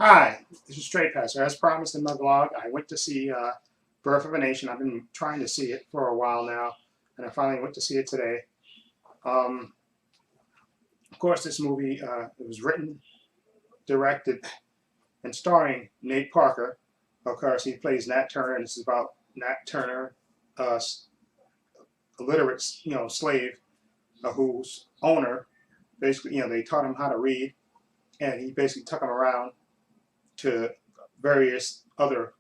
Hi, this is Straight Passer. As promised in my vlog, I went to see Birth of a Nation. I've been trying to see it for a while now, and I finally went to see it today. Um, of course, this movie it was written, directed, and starring Nate Parker. Of course, he plays Nat Turner, and this is about Nat Turner, uh, a literate, slave whose owner basically, they taught him how to read, and he basically took him around to various other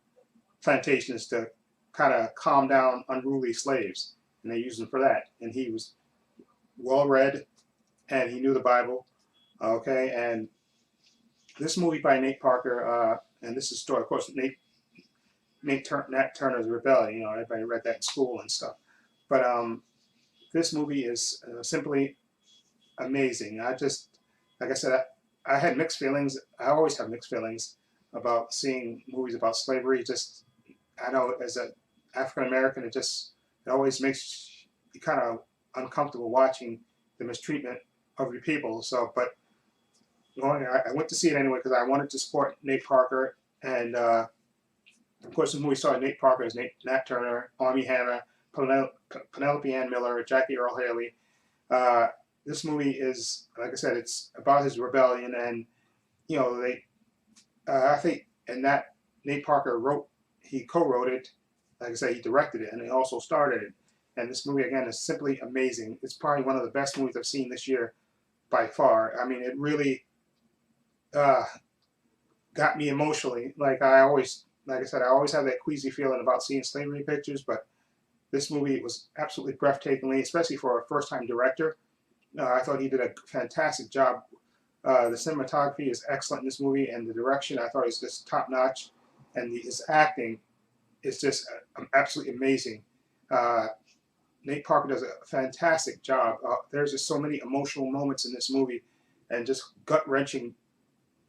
plantations to kind of calm down unruly slaves, and they used him for that. And he was well read, and he knew the Bible. Okay, and this movie by Nate Parker, and this is story, of course, Nat Turner's Rebellion. Everybody read that in school and stuff. But this movie is simply amazing. Like I said, I had mixed feelings. I always have mixed feelings about seeing movies about slavery. Just I know as an African American, it always makes you kind of uncomfortable watching the mistreatment of your people. So, but I went to see it anyway because I wanted to support Nate Parker, and of course the movie starred Nate Parker as Nat Turner, Armie Hammer, Penelope Ann Miller, Jackie Earle Haley. Uh, this movie is, like I said, it's about his rebellion, and they I think, and that Nate Parker he co-wrote it. Like I said, he directed it, and he also starred it. And this movie again is simply amazing. It's probably one of the best movies I've seen this year by far. I mean, it really uh, got me emotionally. Like I said, I always have that queasy feeling about seeing slavery pictures, but this movie was absolutely breathtakingly, especially for a first-time director. I thought he did a fantastic job. The cinematography is excellent in this movie, and the direction I thought is just top notch, and his acting is just absolutely amazing. Uh, Nate Parker does a fantastic job. There's just so many emotional moments in this movie, and just gut wrenching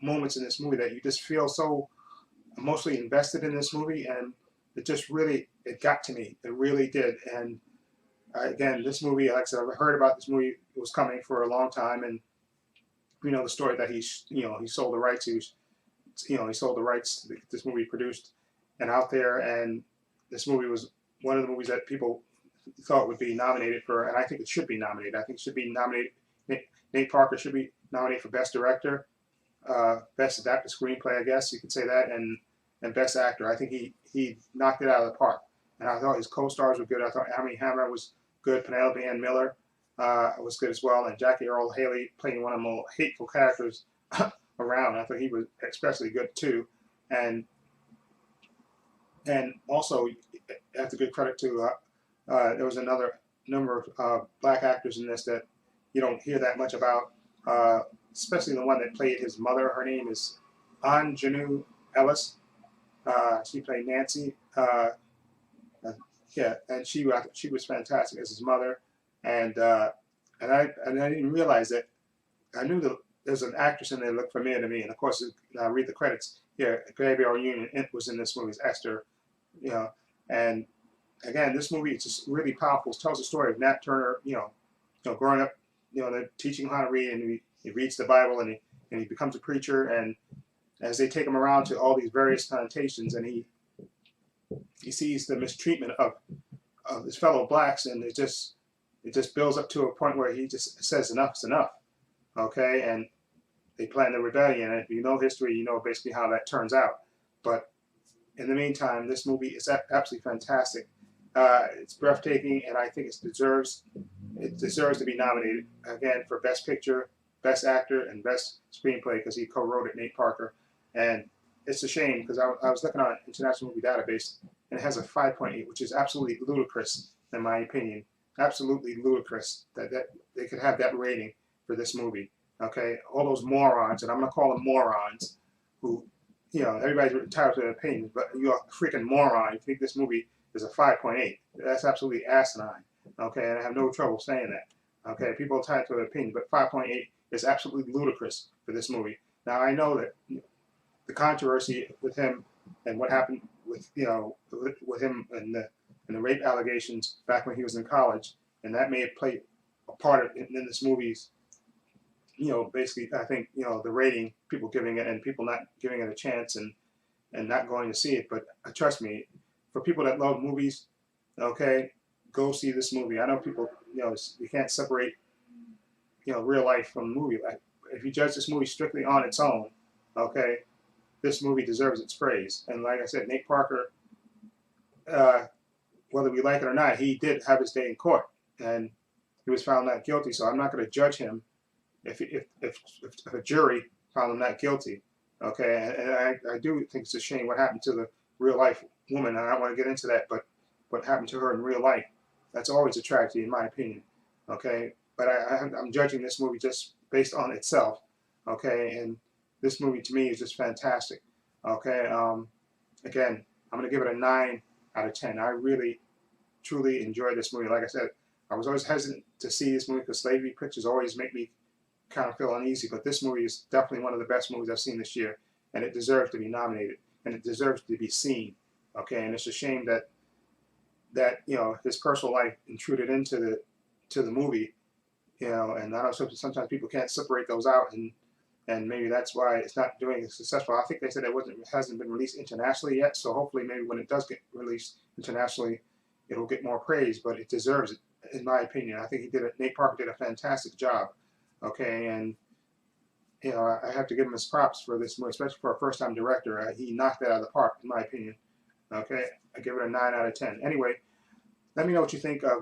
moments in this movie that you just feel so emotionally invested in this movie, and it got to me. It really did. And again, this movie, like I said, I've heard about this movie. It was coming for a long time, and the story that he sold the rights. He sold the rights to get this movie produced and out there. And this movie was one of the movies that people thought would be nominated for, and I think it should be nominated. I think it should be nominated. Nate Parker should be nominated for Best Director, Best Adapted Screenplay, I guess you could say that, and Best Actor. I think he knocked it out of the park. And I thought his co-stars were good. I thought Armie Hammer was good. Penelope Ann Miller was good as well, and Jackie Earle Haley playing one of the more hateful characters around. I thought he was especially good too, and also I have to give credit to there was another number of black actors in this that you don't hear that much about, especially the one that played his mother. Her name is Anjanou Ellis. She played Nancy. Uh, yeah, and she was fantastic as his mother, and I didn't realize that. I knew that there's an actress in there that looked familiar to me, and of course, I read the credits here. Gabrielle Union was in this movie as Esther, you know, and again, this movie is just really powerful. It tells the story of Nat Turner, growing up, they're teaching him how to read, and he reads the Bible, and he becomes a preacher, and as they take him around to all these various plantations, and he sees the mistreatment of his fellow blacks, and it just builds up to a point where he just says enough is enough. Okay, and they plan the rebellion, and if you know history, you know basically how that turns out. But in the meantime, this movie is absolutely fantastic. It's breathtaking, and I think it deserves to be nominated again for Best Picture, Best Actor, and Best Screenplay because he co-wrote it, Nate Parker. And it's a shame because I was looking on International Movie Database, and it has a 5.8, which is absolutely ludicrous in my opinion. Absolutely ludicrous that they could have that rating for this movie. Okay, all those morons, and I'm gonna call them morons, who, everybody's entitled to their opinions, but you're a freaking moron. You think this movie is a 5.8? That's absolutely asinine. Okay, and I have no trouble saying that. Okay, people are entitled to their opinion, but 5.8 is absolutely ludicrous for this movie. Now I know that the controversy with him and what happened with him and the rape allegations back when he was in college, and that may have played a part in this movie's basically, I think, the rating, people giving it and people not giving it a chance and not going to see it. But trust me, for people that love movies, okay, go see this movie. I know people, you can't separate, real life from the movie. Like, if you judge this movie strictly on its own, okay, this movie deserves its praise. And like I said, Nate Parker, uh, whether we like it or not, he did have his day in court, and he was found not guilty. So I'm not going to judge him if a jury found him not guilty. Okay, and I do think it's a shame what happened to the real life woman. And I don't want to get into that, but what happened to her in real life, that's always a tragedy in my opinion. Okay, but I'm judging this movie just based on itself. Okay, and this movie to me is just fantastic. Okay, again, I'm going to give it a 9 out of 10. I really, truly enjoyed this movie. Like I said, I was always hesitant to see this movie because slavery pictures always make me kind of feel uneasy, but this movie is definitely one of the best movies I've seen this year, and it deserves to be nominated, and it deserves to be seen. Okay, and it's a shame that his personal life intruded into the movie, and I know sometimes people can't separate those out, and maybe that's why it's not doing as successful. I think they said it hasn't been released internationally yet, so hopefully maybe when it does get released internationally, it'll get more praise, but it deserves it, in my opinion. I think Nate Parker did a fantastic job. Okay, and I have to give him his props for this movie, especially for a first-time director. He knocked that out of the park, in my opinion. Okay, I give it a 9 out of 10. Anyway, let me know what you think of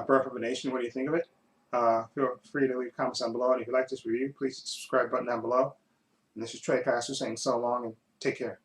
Birth of a Nation. What do you think of it? Feel free to leave comments down below, and if you like this review, please hit the subscribe button down below. And this is Trey Pastor saying so long and take care.